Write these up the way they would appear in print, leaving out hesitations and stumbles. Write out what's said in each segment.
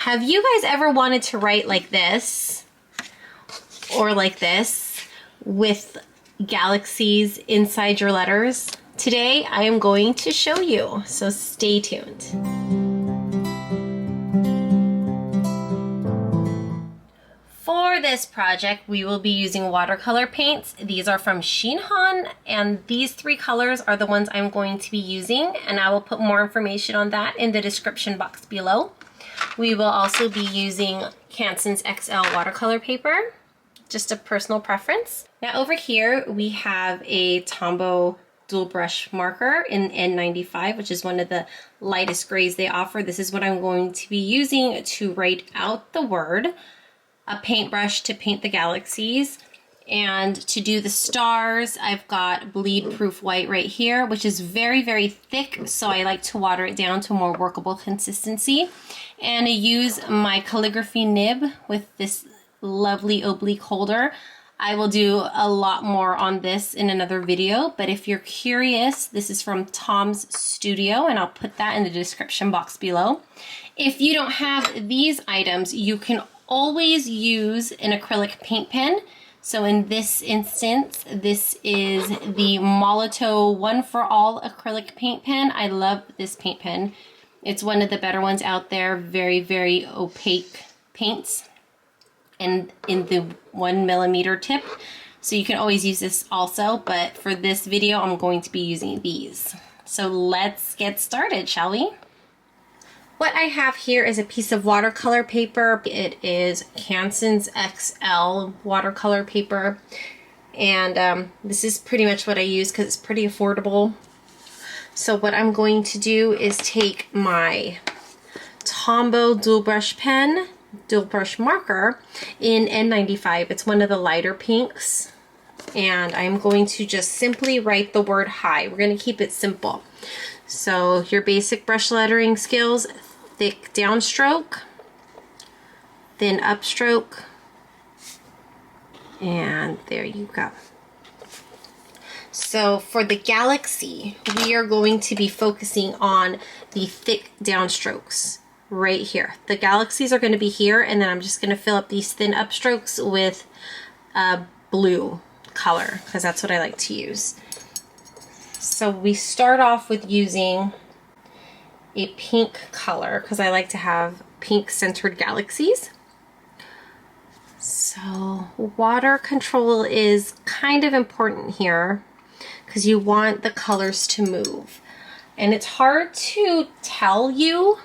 Have you guys ever wanted to write like this or like this with galaxies inside your letters? Today I am going to show you, so stay tuned. For this project, we will be using watercolor paints. These are from Shinhan, and these three colors are the ones I'm going to be using, and I will put more information on that in the description box below. We will also be using Canson XL watercolor paper, just a personal preference. Now over here, we have a Tombow dual brush marker in N95, which is one of the lightest grays they offer. This is what I'm going to be using to write out the word, a paintbrush to paint the galaxies, and to do the stars, I've got bleed proof white right here, which is very, very thick, so I like to water it down to a more workable consistency. And I use my calligraphy nib with this lovely oblique holder. I will do a lot more on this in another video, but if you're curious, this is from Tom's Studio, and I'll put that in the description box below. If you don't have these items, you can always use an acrylic paint pen. So in this instance, this is the Molotow One for All acrylic paint pen. I love this paint pen. It's one of the better ones out there. Very, very opaque paints, and in the 1mm tip. So you can always use this also, but for this video, I'm going to be using these. So let's get started, shall we? What I have here is a piece of watercolor paper. It is Canson's XL watercolor paper. And this is pretty much what I use because it's pretty affordable. So what I'm going to do is take my Tombow dual brush pen, dual brush marker in N95. It's one of the lighter pinks. And I'm going to just simply write the word hi. We're going to keep it simple. So your basic brush lettering skills: thick downstroke, thin upstroke, and there you go. So for the galaxy, we are going to be focusing on the thick downstrokes right here. The galaxies are going to be here, and then I'm just going to fill up these thin upstrokes with blue color, because that's what I like to use. So we start off with using a pink color because I like to have pink centered galaxies. So water control is kind of important here because you want the colors to move, and it's hard to tell you.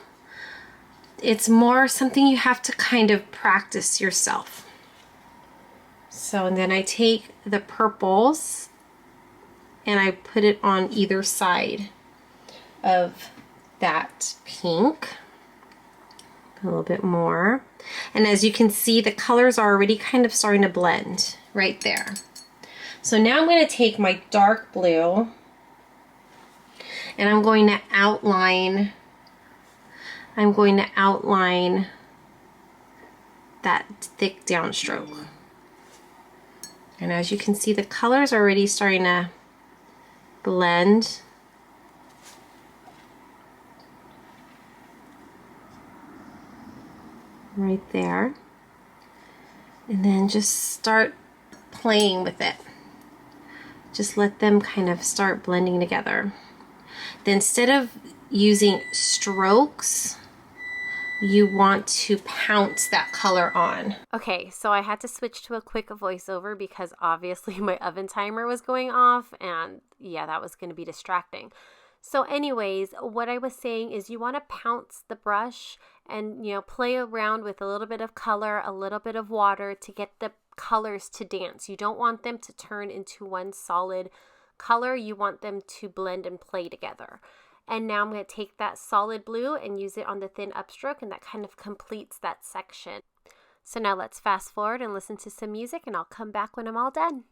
It's more something you have to kind of practice yourself. So, and then I take the purples and I put it on either side of that pink, a little bit more, and as you can see, the colors are already kind of starting to blend right there. So now I'm going to take my dark blue and I'm going to outline that thick downstroke, and as you can see, the colors are already starting to blend. Right there, and then just start playing with it. Just let them kind of start blending together. Then instead of using strokes, you want to pounce that color on. Okay, so I had to switch to a quick voiceover because obviously my oven timer was going off, and yeah, that was going to be distracting. So anyways, what I was saying is you want to pounce the brush and, you know, play around with a little bit of color, a little bit of water to get the colors to dance. You don't want them to turn into one solid color. You want them to blend and play together. And now I'm going to take that solid blue and use it on the thin upstroke, and that kind of completes that section. So now let's fast forward and listen to some music, and I'll come back when I'm all done.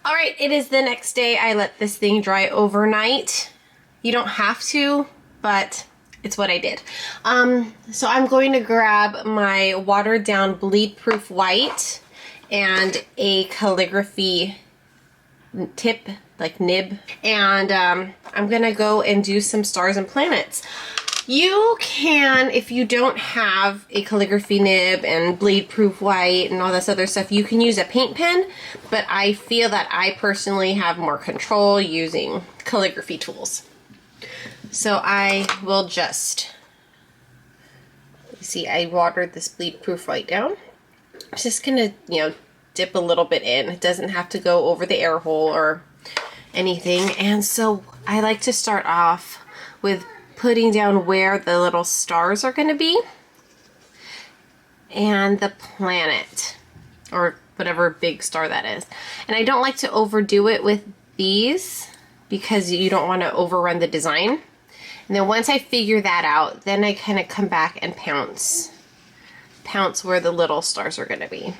All right, it is the next day. I let this thing dry overnight. You don't have to, but it's what I did. So I'm going to grab my watered down bleed proof white and a calligraphy tip, like nib, and I'm gonna go and do some stars and planets. You can, if you don't have a calligraphy nib and bleed proof white and all this other stuff, you can use a paint pen, but I feel that I personally have more control using calligraphy tools. So I will just, you see, I watered this bleed proof white down. I'm just gonna, dip a little bit in. It doesn't have to go over the air hole or anything. And so I like to start off with putting down where the little stars are going to be and the planet, or whatever big star that is. And I don't like to overdo it with these because you don't want to overrun the design. And then once I figure that out, then I kind of come back and pounce where the little stars are going to be.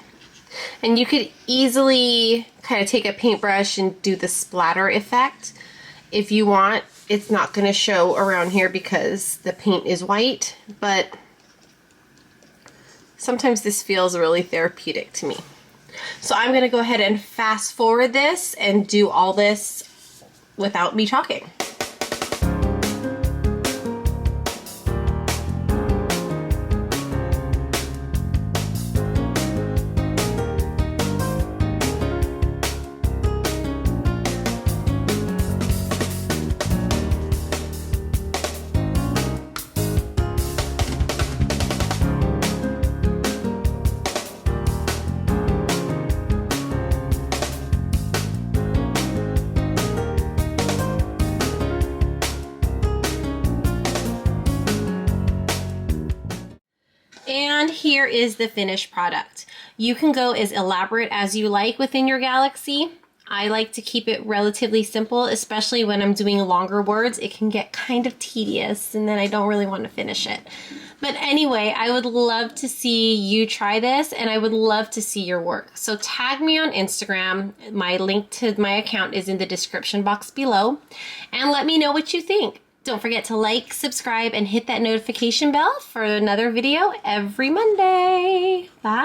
And you could easily kind of take a paintbrush and do the splatter effect if you want. It's not going to show around here because the paint is white, but sometimes this feels really therapeutic to me. So I'm going to go ahead and fast forward this and do all this without me talking. And here is the finished product. You can go as elaborate as you like within your galaxy. I like to keep it relatively simple, especially when I'm doing longer words. It can get kind of tedious and then I don't really want to finish it. But anyway, I would love to see you try this and I would love to see your work. So tag me on Instagram. My link to my account is in the description box below. And let me know what you think. Don't forget to like, subscribe, and hit that notification bell for another video every Monday. Bye.